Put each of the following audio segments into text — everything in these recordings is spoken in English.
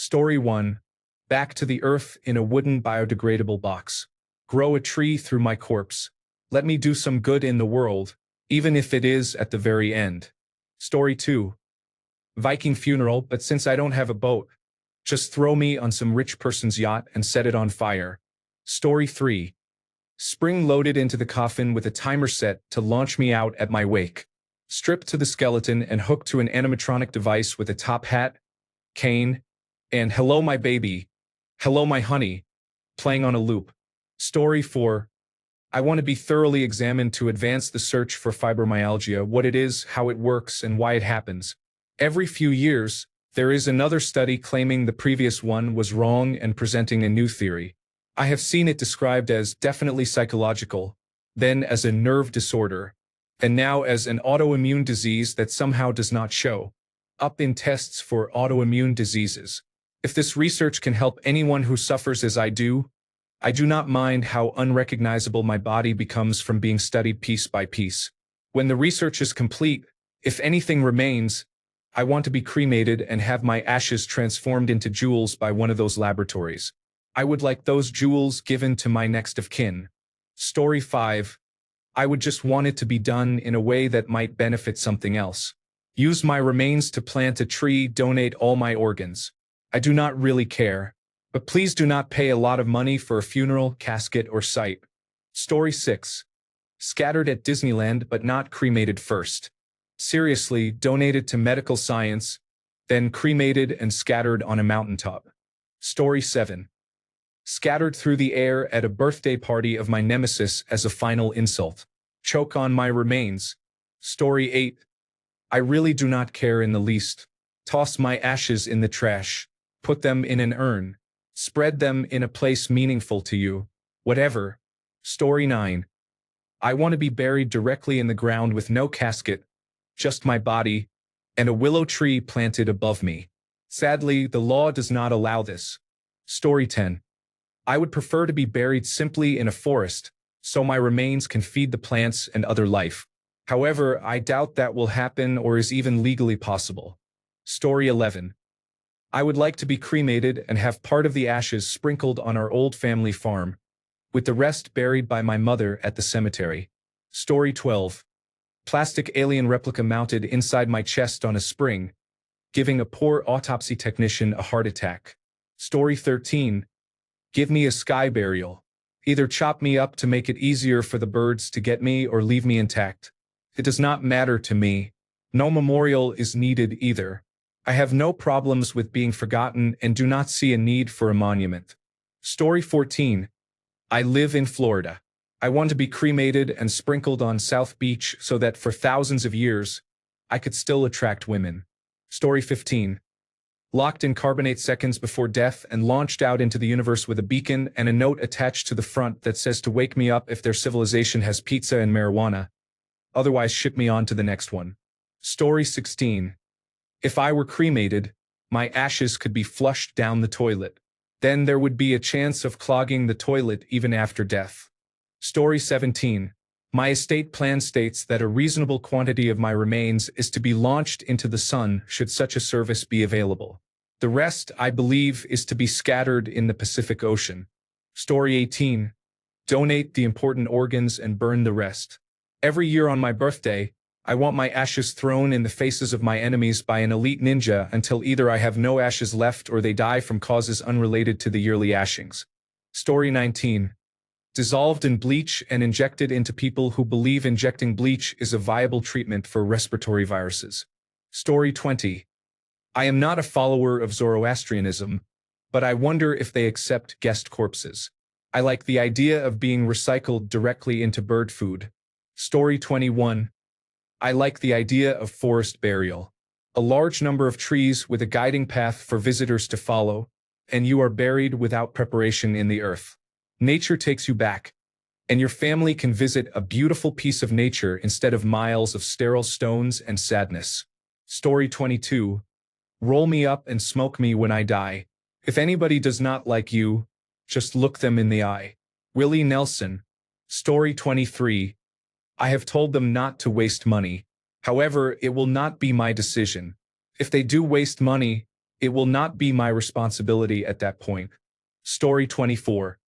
Story 1. Back to the earth in a wooden biodegradable box. Grow a tree through my corpse. Let me do some good in the world, even if it is at the very end. Story 2. Viking funeral, but since I don't have a boat, just throw me on some rich person's yacht and set it on fire. Story 3. Spring loaded into the coffin with a timer set to launch me out at my wake. Stripped to the skeleton and hooked to an animatronic device with a top hat, cane, and "Hello my baby, hello my honey," playing on a loop. Story 4. I want to be thoroughly examined to advance the search for fibromyalgia, what it is, how it works, and why it happens. Every few years, there is another study claiming the previous one was wrong and presenting a new theory. I have seen it described as definitely psychological, then as a nerve disorder, and now as an autoimmune disease that somehow does not show up in tests for autoimmune diseases. If this research can help anyone who suffers as I do not mind how unrecognizable my body becomes from being studied piece by piece. When the research is complete, if anything remains, I want to be cremated and have my ashes transformed into jewels by one of those laboratories. I would like those jewels given to my next of kin. Story 5. I would just want it to be done in a way that might benefit something else. Use my remains to plant a tree, donate all my organs. I do not really care, but please do not pay a lot of money for a funeral, casket, or site. Story 6. Scattered at Disneyland but not cremated first. Seriously, donated to medical science, then cremated and scattered on a mountaintop. Story 7. Scattered through the air at a birthday party of my nemesis as a final insult. Choke on my remains. Story 8. I really do not care in the least. Toss my ashes in the trash. Put them in an urn. Spread them in a place meaningful to you. Whatever. Story 9. I want to be buried directly in the ground with no casket, just my body, and a willow tree planted above me. Sadly, the law does not allow this. Story 10. I would prefer to be buried simply in a forest, so my remains can feed the plants and other life. However, I doubt that will happen or is even legally possible. Story 11. I would like to be cremated and have part of the ashes sprinkled on our old family farm, with the rest buried by my mother at the cemetery. Story 12. Plastic alien replica mounted inside my chest on a spring, giving a poor autopsy technician a heart attack. Story 13. Give me a sky burial. Either chop me up to make it easier for the birds to get me or leave me intact. It does not matter to me. No memorial is needed either. I have no problems with being forgotten and do not see a need for a monument. Story 14. I live in Florida. I want to be cremated and sprinkled on South Beach so that for thousands of years, I could still attract women. Story 15. Locked in carbonite seconds before death and launched out into the universe with a beacon and a note attached to the front that says to wake me up if their civilization has pizza and marijuana. Otherwise ship me on to the next one. Story 16. If I were cremated, my ashes could be flushed down the toilet. Then there would be a chance of clogging the toilet even after death. Story 17. My estate plan states that a reasonable quantity of my remains is to be launched into the sun should such a service be available. The rest, I believe, is to be scattered in the Pacific Ocean. Story 18. Donate the important organs and burn the rest. Every year on my birthday, I want my ashes thrown in the faces of my enemies by an elite ninja until either I have no ashes left or they die from causes unrelated to the yearly ashings. Story 19. Dissolved in bleach and injected into people who believe injecting bleach is a viable treatment for respiratory viruses. Story 20. I am not a follower of Zoroastrianism, but I wonder if they accept guest corpses. I like the idea of being recycled directly into bird food. Story 21. I like the idea of forest burial. A large number of trees with a guiding path for visitors to follow, and you are buried without preparation in the earth. Nature takes you back, and your family can visit a beautiful piece of nature instead of miles of sterile stones and sadness. Story 22. Roll me up and smoke me when I die. If anybody does not like you, just look them in the eye. Willie Nelson. Story 23. I have told them not to waste money. However, it will not be my decision. If they do waste money, It will not be my responsibility at that point. Story 24.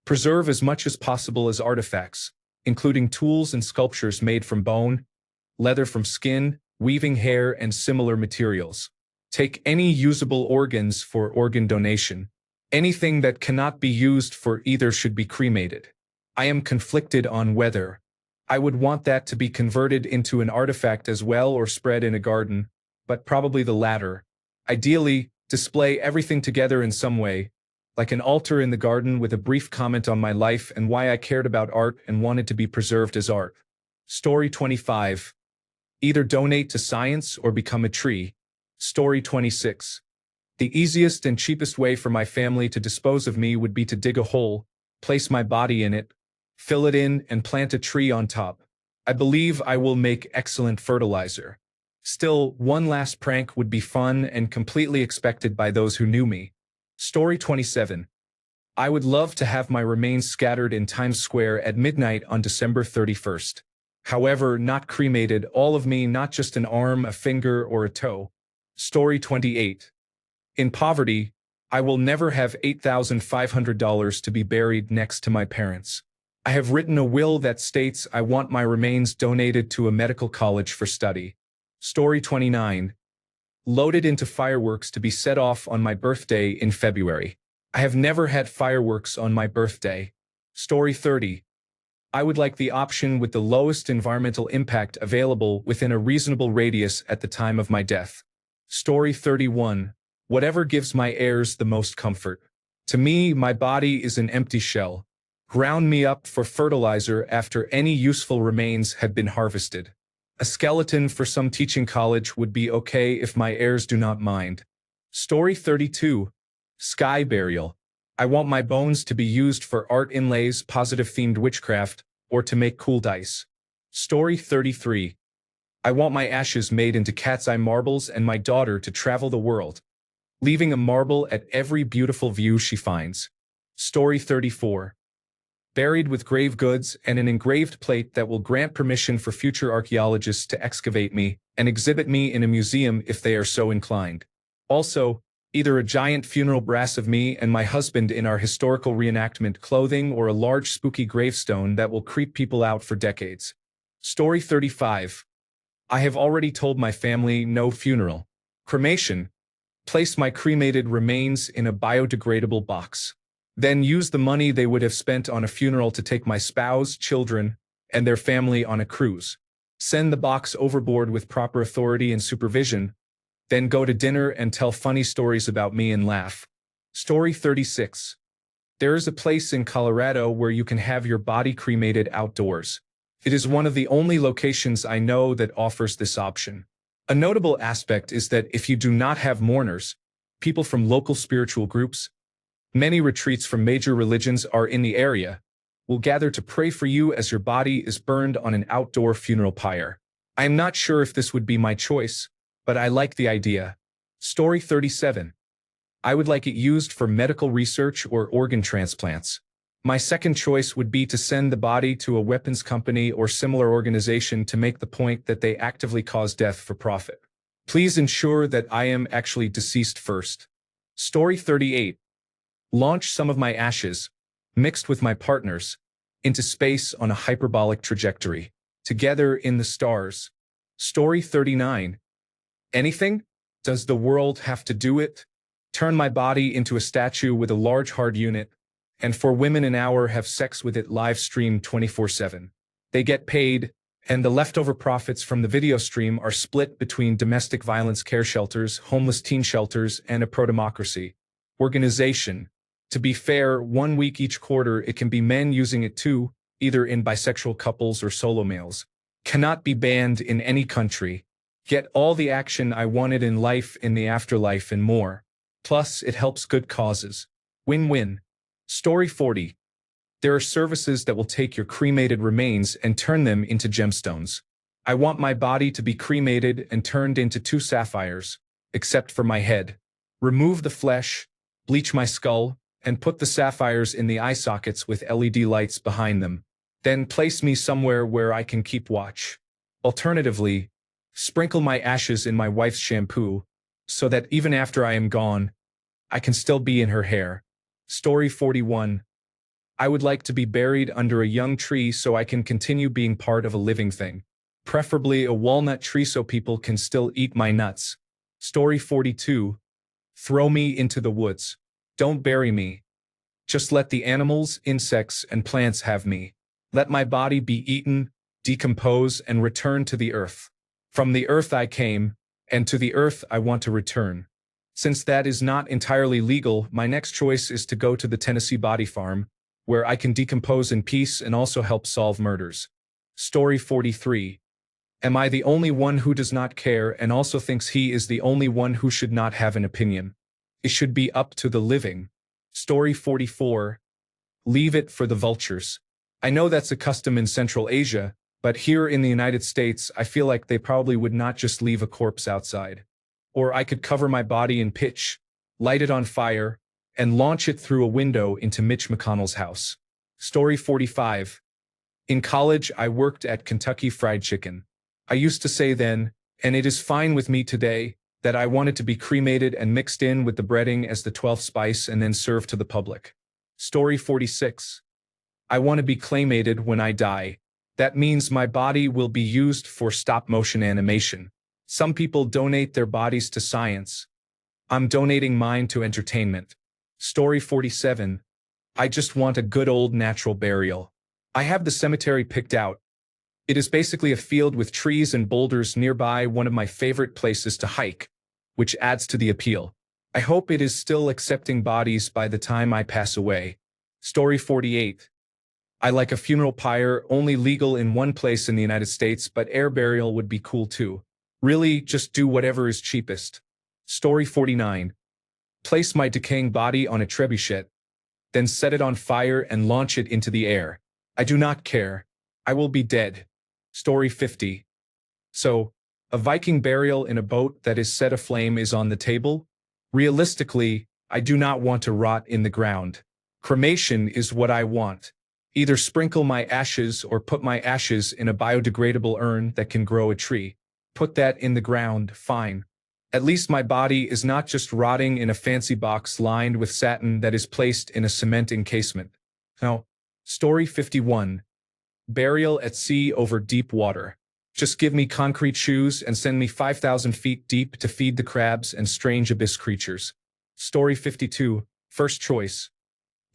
Preserve as much as possible as artifacts, including tools and sculptures made from bone, leather from skin, weaving hair, and similar materials. Take any usable organs for organ donation. Anything that cannot be used for either should be cremated. I am conflicted on whether I would want that to be converted into an artifact as well or spread in a garden, but probably the latter. Ideally, display everything together in some way, like an altar in the garden with a brief comment on my life and why I cared about art and wanted to be preserved as art. Story 25. Either donate to science or become a tree. Story 26. The easiest and cheapest way for my family to dispose of me would be to dig a hole, place my body in it, fill it in, and plant a tree on top. I believe I will make excellent fertilizer. Still, one last prank would be fun and completely expected by those who knew me. Story 27. I would love to have my remains scattered in Times Square at midnight on December 31st. However, not cremated, all of me, not just an arm, a finger, or a toe. Story 28. In poverty, I will never have $8,500 to be buried next to my parents. I have written a will that states I want my remains donated to a medical college for study. Story 29. Loaded into fireworks to be set off on my birthday in February. I have never had fireworks on my birthday. Story 30. I would like the option with the lowest environmental impact available within a reasonable radius at the time of my death. Story 31. Whatever gives my heirs the most comfort. To me, my body is an empty shell. Ground me up for fertilizer after any useful remains had been harvested. A skeleton for some teaching college would be okay if my heirs do not mind. Story 32. Sky burial. I want my bones to be used for art inlays, positive-themed witchcraft, or to make cool dice. Story 33. I want my ashes made into cat's eye marbles and my daughter to travel the world, leaving a marble at every beautiful view she finds. Story 34. Buried with grave goods and an engraved plate that will grant permission for future archaeologists to excavate me and exhibit me in a museum if they are so inclined. Also, either a giant funeral brass of me and my husband in our historical reenactment clothing or a large spooky gravestone that will creep people out for decades. Story 35. I have already told my family no funeral. Cremation. Place my cremated remains in a biodegradable box. Then use the money they would have spent on a funeral to take my spouse, children, and their family on a cruise. Send the box overboard with proper authority and supervision. Then go to dinner and tell funny stories about me and laugh. Story 36. There is a place in Colorado where you can have your body cremated outdoors. It is one of the only locations I know that offers this option. A notable aspect is that if you do not have mourners, people from local spiritual groups, many retreats from major religions are in the area, will gather to pray for you as your body is burned on an outdoor funeral pyre. I am not sure if this would be my choice, but I like the idea. Story 37. I would like it used for medical research or organ transplants. My second choice would be to send the body to a weapons company or similar organization to make the point that they actively cause death for profit. Please ensure that I am actually deceased first. Story 38. Launch some of my ashes, mixed with my partner's, into space on a hyperbolic trajectory, together in the stars. Story 39. Anything? Does the world have to do it? Turn my body into a statue with a large hard unit, and for women an hour have sex with it live streamed 24/7. They get paid, and the leftover profits from the video stream are split between domestic violence care shelters, homeless teen shelters, and a pro-democracy organization. To be fair, 1 week each quarter it can be men using it too, either in bisexual couples or solo males. Cannot be banned in any country. Get all the action I wanted in life, in the afterlife, and more. Plus, it helps good causes. Win-win. Story 40. There are services that will take your cremated remains and turn them into gemstones. I want my body to be cremated and turned into 2 sapphires, except for my head. Remove the flesh, bleach my skull, and put the sapphires in the eye sockets with LED lights behind them. Then place me somewhere where I can keep watch. Alternatively, sprinkle my ashes in my wife's shampoo, so that even after I am gone, I can still be in her hair. Story 41. I would like to be buried under a young tree so I can continue being part of a living thing. Preferably a walnut tree so people can still eat my nuts. Story 42. Throw me into the woods. Don't bury me. Just let the animals, insects, and plants have me. Let my body be eaten, decompose, and return to the earth. From the earth I came, and to the earth I want to return. Since that is not entirely legal, my next choice is to go to the Tennessee body farm, where I can decompose in peace and also help solve murders. Story 43. Am I the only one who does not care and also thinks he is the only one who should not have an opinion? It should be up to the living. Story 44. Leave it for the vultures. I know that's a custom in Central Asia, but here in the United States, I feel like they probably would not just leave a corpse outside. Or I could cover my body in pitch, light it on fire, and launch it through a window into Mitch McConnell's house. Story 45. In college, I worked at Kentucky Fried Chicken. I used to say then, and it is fine with me today, that I wanted to be cremated and mixed in with the breading as the 12th spice and then served to the public. Story 46. I want to be claymated when I die. That means my body will be used for stop-motion animation. Some people donate their bodies to science. I'm donating mine to entertainment. Story 47. I just want a good old natural burial. I have the cemetery picked out. It is basically a field with trees and boulders nearby, one of my favorite places to hike, which adds to the appeal. I hope it is still accepting bodies by the time I pass away. Story 48. I like a funeral pyre, only legal in one place in the United States, but air burial would be cool too. Really, just do whatever is cheapest. Story 49. Place my decaying body on a trebuchet, then set it on fire and launch it into the air. I do not care. I will be dead. Story 50. So, a Viking burial in a boat that is set aflame is on the table? Realistically, I do not want to rot in the ground. Cremation is what I want. Either sprinkle my ashes or put my ashes in a biodegradable urn that can grow a tree. Put that in the ground, fine. At least my body is not just rotting in a fancy box lined with satin that is placed in a cement encasement. Now, Story 51. Burial at sea over deep water. Just give me concrete shoes and send me 5,000 feet deep to feed the crabs and strange abyss creatures. Story 52. First choice.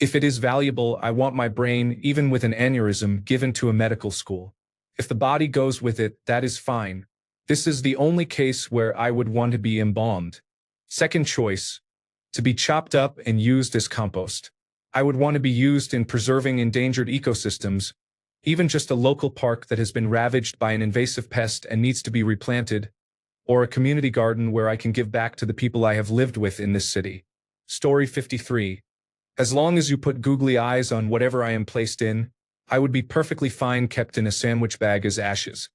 If it is valuable, I want my brain, even with an aneurysm, given to a medical school. If the body goes with it, that is fine. This is the only case where I would want to be embalmed. Second choice. To be chopped up and used as compost. I would want to be used in preserving endangered ecosystems, even just a local park that has been ravaged by an invasive pest and needs to be replanted, or a community garden where I can give back to the people I have lived with in this city. Story 53. As long as you put googly eyes on whatever I am placed in, I would be perfectly fine kept in a sandwich bag as ashes.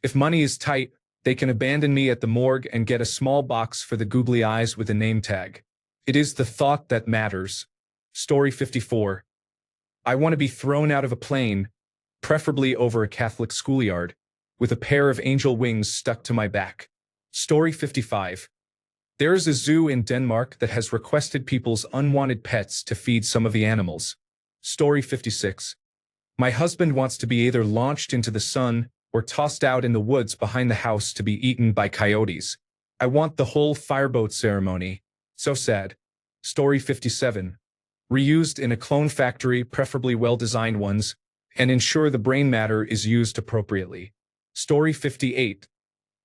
If money is tight, they can abandon me at the morgue and get a small box for the googly eyes with a name tag. It is the thought that matters. Story 54. I want to be thrown out of a plane, preferably over a Catholic schoolyard, with a pair of angel wings stuck to my back. Story 55. There is a zoo in Denmark that has requested people's unwanted pets to feed some of the animals. Story 56. My husband wants to be either launched into the sun or tossed out in the woods behind the house to be eaten by coyotes. I want the whole fireboat ceremony. So sad. Story 57. Reused in a clone factory, preferably well-designed ones, and ensure the brain matter is used appropriately. Story 58.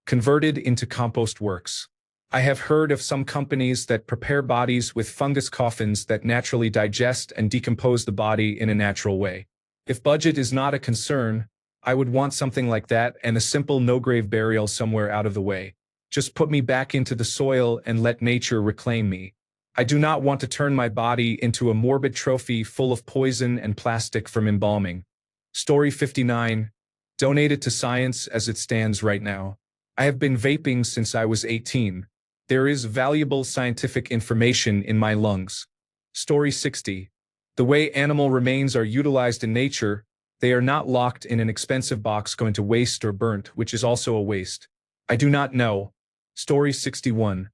Converted into compost works. I have heard of some companies that prepare bodies with fungus coffins that naturally digest and decompose the body in a natural way. If budget is not a concern, I would want something like that and a simple no-grave burial somewhere out of the way. Just put me back into the soil and let nature reclaim me. I do not want to turn my body into a morbid trophy full of poison and plastic from embalming. Story 59. Donated to science as it stands right now. I have been vaping since I was 18. There is valuable scientific information in my lungs. Story 60. The way animal remains are utilized in nature, they are not locked in an expensive box going to waste or burnt, which is also a waste. I do not know. Story 61.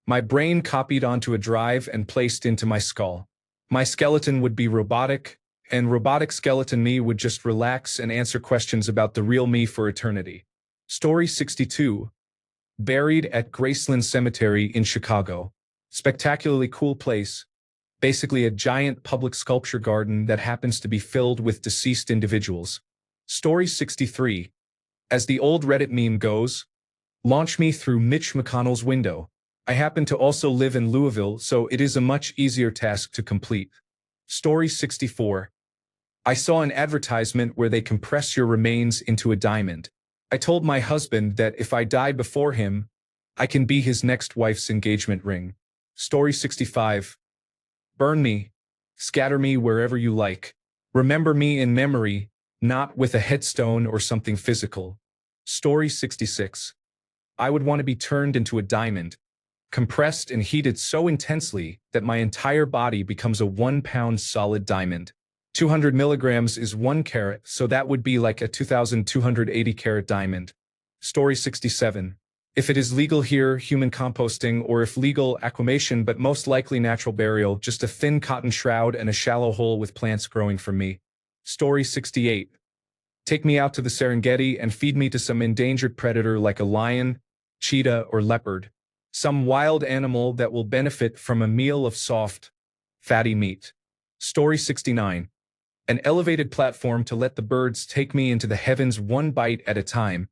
My brain copied onto a drive and placed into my skull. My skeleton would be robotic, and robotic skeleton me would just relax and answer questions about the real me for eternity. Story 62. Buried at Graceland Cemetery in Chicago. Spectacularly cool place. Basically a giant public sculpture garden that happens to be filled with deceased individuals. Story 63. As the old Reddit meme goes, launch me through Mitch McConnell's window. I happen to also live in Louisville, so it is a much easier task to complete. Story 64. I saw an advertisement where they compress your remains into a diamond. I told my husband that if I die before him, I can be his next wife's engagement ring. Story 65. Burn me. Scatter me wherever you like. Remember me in memory, not with a headstone or something physical. Story 66. I would want to be turned into a diamond, compressed and heated so intensely that my entire body becomes a 1-pound solid diamond. 200 milligrams is 1 carat, so that would be like a 2,280 carat diamond. Story 67. If it is legal here, human composting, or if legal, aquamation, but most likely natural burial, just a thin cotton shroud and a shallow hole with plants growing from me. Story 68. Take me out to the Serengeti and feed me to some endangered predator like a lion, cheetah, or leopard. Some wild animal that will benefit from a meal of soft, fatty meat. Story 69. An elevated platform to let the birds take me into the heavens one bite at a time,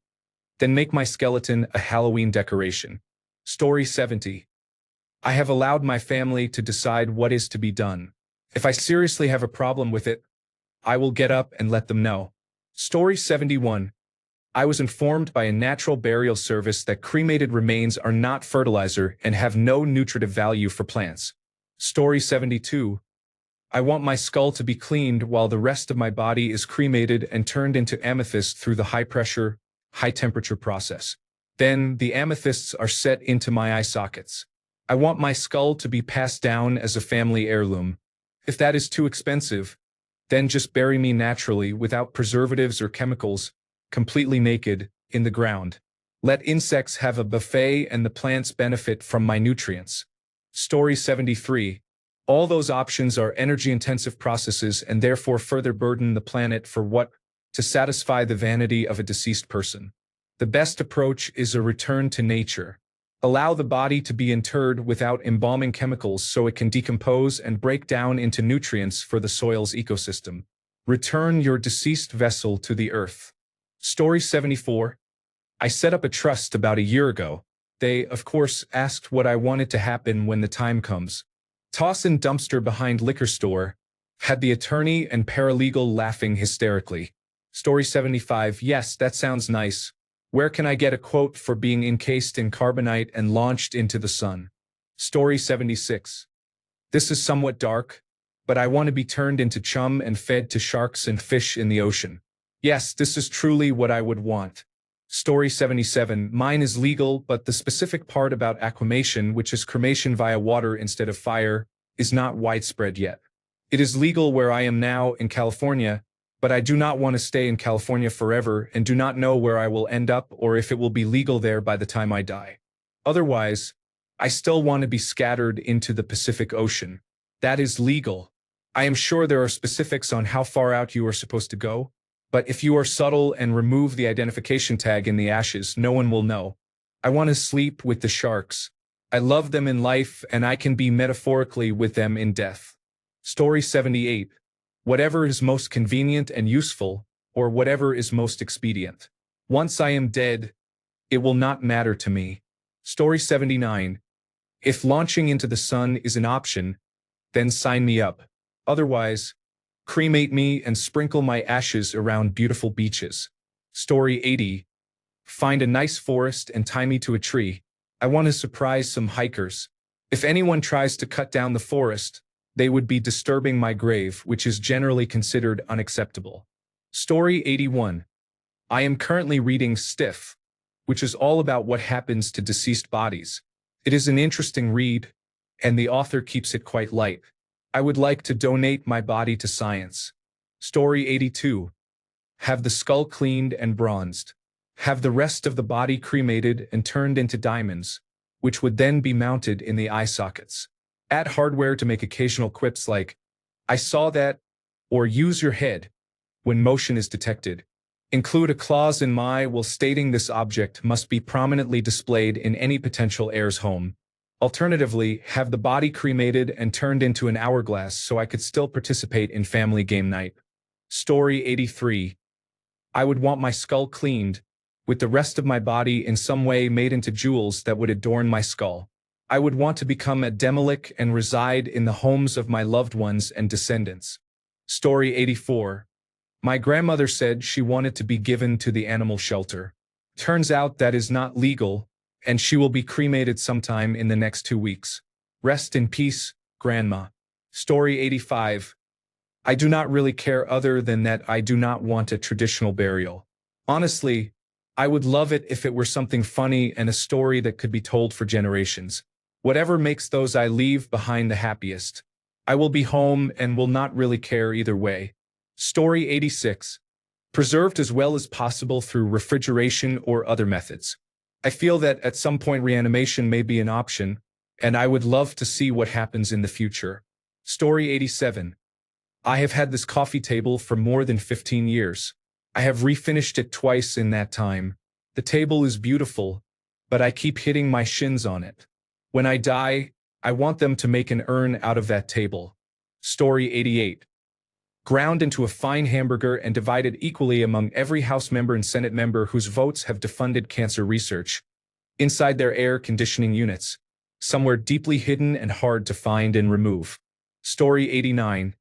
then make my skeleton a Halloween decoration. Story 70. I have allowed my family to decide what is to be done. If I seriously have a problem with it, I will get up and let them know. Story 71. I was informed by a natural burial service that cremated remains are not fertilizer and have no nutritive value for plants. Story 72. I want my skull to be cleaned while the rest of my body is cremated and turned into amethyst through the high-pressure, high-temperature process. Then, the amethysts are set into my eye sockets. I want my skull to be passed down as a family heirloom. If that is too expensive, then just bury me naturally without preservatives or chemicals, completely naked, in the ground. Let insects have a buffet and the plants benefit from my nutrients. Story 73. All those options are energy-intensive processes and therefore further burden the planet for what? To satisfy the vanity of a deceased person. The best approach is a return to nature. Allow the body to be interred without embalming chemicals so it can decompose and break down into nutrients for the soil's ecosystem. Return your deceased vessel to the earth. Story 74. I set up a trust about a year ago. They, of course, asked what I wanted to happen when the time comes. Toss in dumpster behind liquor store. Had the attorney and paralegal laughing hysterically. Story 75. Yes, that sounds nice. Where can I get a quote for being encased in carbonite and launched into the sun? Story 76. This is somewhat dark, but I want to be turned into chum and fed to sharks and fish in the ocean. Yes, this is truly what I would want. Story 77. Mine is legal, but the specific part about aquamation, which is cremation via water instead of fire, is not widespread yet. It is legal where I am now in California, but I do not want to stay in California forever and do not know where I will end up or if it will be legal there by the time I die. Otherwise, I still want to be scattered into the Pacific Ocean. That is legal. I am sure there are specifics on how far out you are supposed to go, but if you are subtle and remove the identification tag in the ashes, no one will know. I want to sleep with the sharks. I love them in life and I can be metaphorically with them in death. Story 78. Whatever is most convenient and useful, or whatever is most expedient. Once I am dead, it will not matter to me. Story 79. If launching into the sun is an option, then sign me up. Otherwise, cremate me and sprinkle my ashes around beautiful beaches. Story 80. Find a nice forest and tie me to a tree. I want to surprise some hikers. If anyone tries to cut down the forest, they would be disturbing my grave, which is generally considered unacceptable. Story 81. I am currently reading Stiff, which is all about what happens to deceased bodies. It is an interesting read, and the author keeps it quite light. I would like to donate my body to science. Story 82. Have the skull cleaned and bronzed. Have the rest of the body cremated and turned into diamonds. which would then be mounted in the eye sockets. Add hardware to make occasional quips like, "I saw that," or "use your head," when motion is detected. Include a clause in my will stating this object must be prominently displayed in any potential heir's home. Alternatively, have the body cremated and turned into an hourglass so I could still participate in family game night. Story 83. I would want my skull cleaned, with the rest of my body in some way made into jewels that would adorn my skull. I would want to become a demolic and reside in the homes of my loved ones and descendants. Story 84. My grandmother said she wanted to be given to the animal shelter. Turns out that is not legal, and she will be cremated sometime in the next 2 weeks. Rest in peace, Grandma. Story 85. I do not really care other than that I do not want a traditional burial. Honestly, I would love it if it were something funny and a story that could be told for generations. Whatever makes those I leave behind the happiest. I will be home and will not really care either way. Story 86. Preserved as well as possible through refrigeration or other methods. I feel that at some point reanimation may be an option, and I would love to see what happens in the future. Story 87. I have had this coffee table for more than 15 years. I have refinished it twice in that time. The table is beautiful, but I keep hitting my shins on it. When I die, I want them to make an urn out of that table. Story 88. Ground into a fine hamburger and divided equally among every House member and Senate member whose votes have defunded cancer research. Inside their air conditioning units, somewhere deeply hidden and hard to find and remove. Story 89.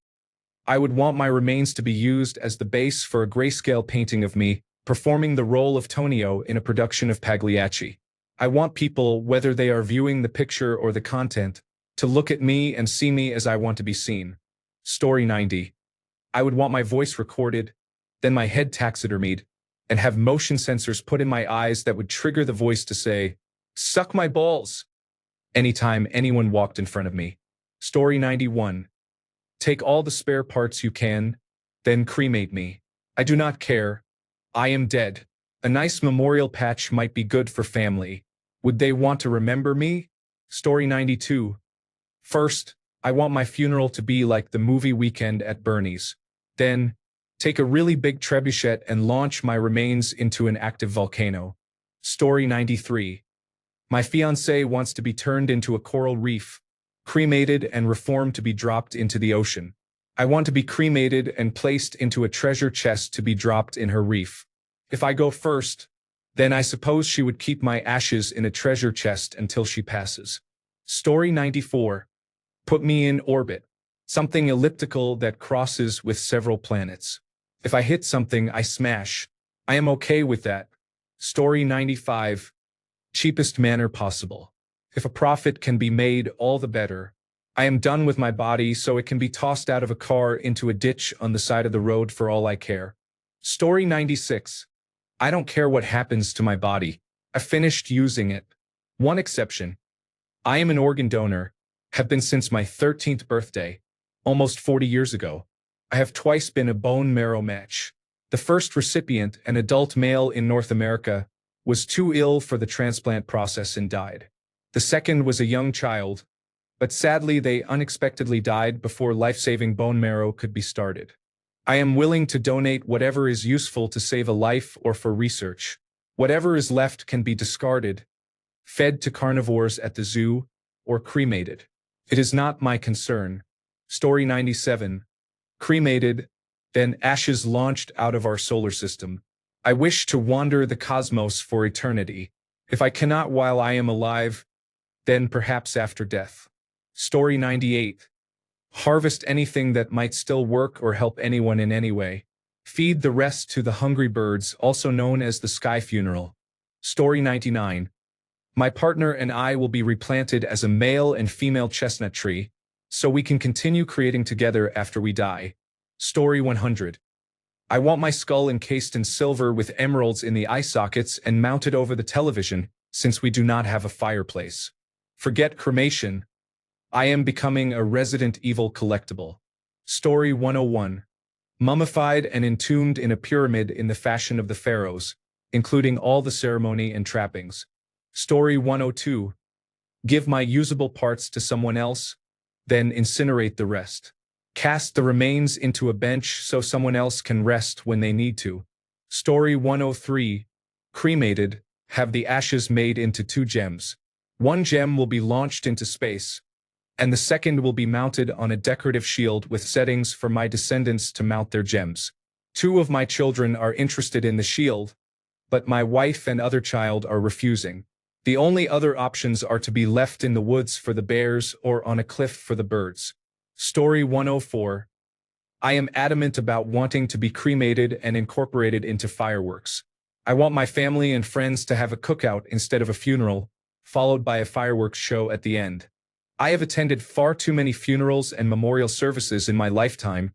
I would want my remains to be used as the base for a grayscale painting of me, performing the role of Tonio in a production of Pagliacci. I want people, whether they are viewing the picture or the content, to look at me and see me as I want to be seen. Story 90. I would want my voice recorded, then my head taxidermied, and have motion sensors put in my eyes that would trigger the voice to say, "Suck my balls," anytime anyone walked in front of me. Story 91. Take all the spare parts you can, then cremate me. I do not care. I am dead. A nice memorial patch might be good for family. Would they want to remember me? Story 92. First, I want my funeral to be like the movie Weekend at Bernie's. Then, take a really big trebuchet and launch my remains into an active volcano. Story 93. My fiancé wants to be turned into a coral reef, cremated and reformed to be dropped into the ocean. I want to be cremated and placed into a treasure chest to be dropped in her reef. If I go first, then I suppose she would keep my ashes in a treasure chest until she passes. Story 94. Put me in orbit. Something elliptical that crosses with several planets. If I hit something, I smash. I am okay with that. Story 95. Cheapest manner possible. If a profit can be made, all the better. I am done with my body, so it can be tossed out of a car into a ditch on the side of the road for all I care. Story 96. I don't care what happens to my body. I finished using it. One exception. I am an organ donor, have been since my 13th birthday, almost 40 years ago. I have twice been a bone marrow match. The first recipient, an adult male in North America, was too ill for the transplant process and died. The second was a young child, but sadly they unexpectedly died before life-saving bone marrow could be started. I am willing to donate whatever is useful to save a life or for research. Whatever is left can be discarded, fed to carnivores at the zoo, or cremated. It is not my concern. Story 97. Cremated, then ashes launched out of our solar system. I wish to wander the cosmos for eternity. If I cannot while I am alive, then perhaps after death. Story 98. Harvest anything that might still work or help anyone in any way. Feed the rest to the hungry birds, also known as the sky funeral. Story 99. My partner and I will be replanted as a male and female chestnut tree, so we can continue creating together after we die. Story 100. I want my skull encased in silver with emeralds in the eye sockets and mounted over the television, since we do not have a fireplace. Forget cremation. I am becoming a Resident Evil collectible. Story 101. Mummified and entombed in a pyramid in the fashion of the pharaohs, including all the ceremony and trappings. Story 102. Give my usable parts to someone else, then incinerate the rest. Cast the remains into a bench so someone else can rest when they need to. Story 103. Cremated, have the ashes made into 2 gems. One gem will be launched into space, and the second will be mounted on a decorative shield with settings for my descendants to mount their gems. 2 of my children are interested in the shield, but my wife and other child are refusing. The only other options are to be left in the woods for the bears or on a cliff for the birds. Story 104. I am adamant about wanting to be cremated and incorporated into fireworks. I want my family and friends to have a cookout instead of a funeral, followed by a fireworks show at the end. I have attended far too many funerals and memorial services in my lifetime,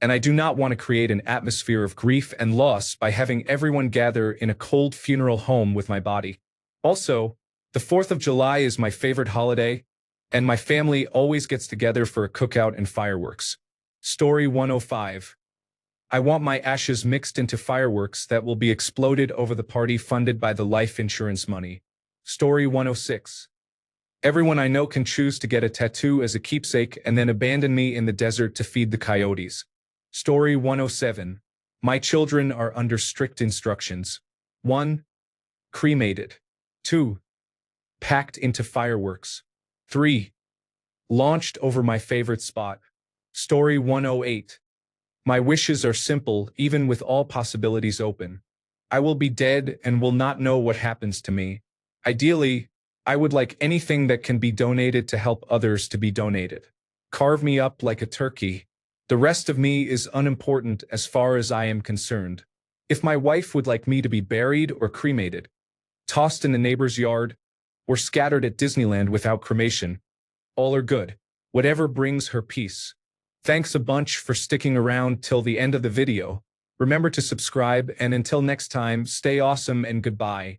and I do not want to create an atmosphere of grief and loss by having everyone gather in a cold funeral home with my body. Also, the 4th of July is my favorite holiday, and my family always gets together for a cookout and fireworks. Story 105. I want my ashes mixed into fireworks that will be exploded over the party funded by the life insurance money. Story 106. Everyone I know can choose to get a tattoo as a keepsake and then abandon me in the desert to feed the coyotes. Story 107. My children are under strict instructions. 1. Cremated. 2. Packed into fireworks. 3. Launched over my favorite spot. Story 108. My wishes are simple, even with all possibilities open. I will be dead and will not know what happens to me. Ideally, I would like anything that can be donated to help others to be donated. Carve me up like a turkey. The rest of me is unimportant as far as I am concerned. If my wife would like me to be buried or cremated, tossed in the neighbor's yard, or scattered at Disneyland without cremation, all are good. Whatever brings her peace. Thanks a bunch for sticking around till the end of the video. Remember to subscribe, and until next time, stay awesome and goodbye.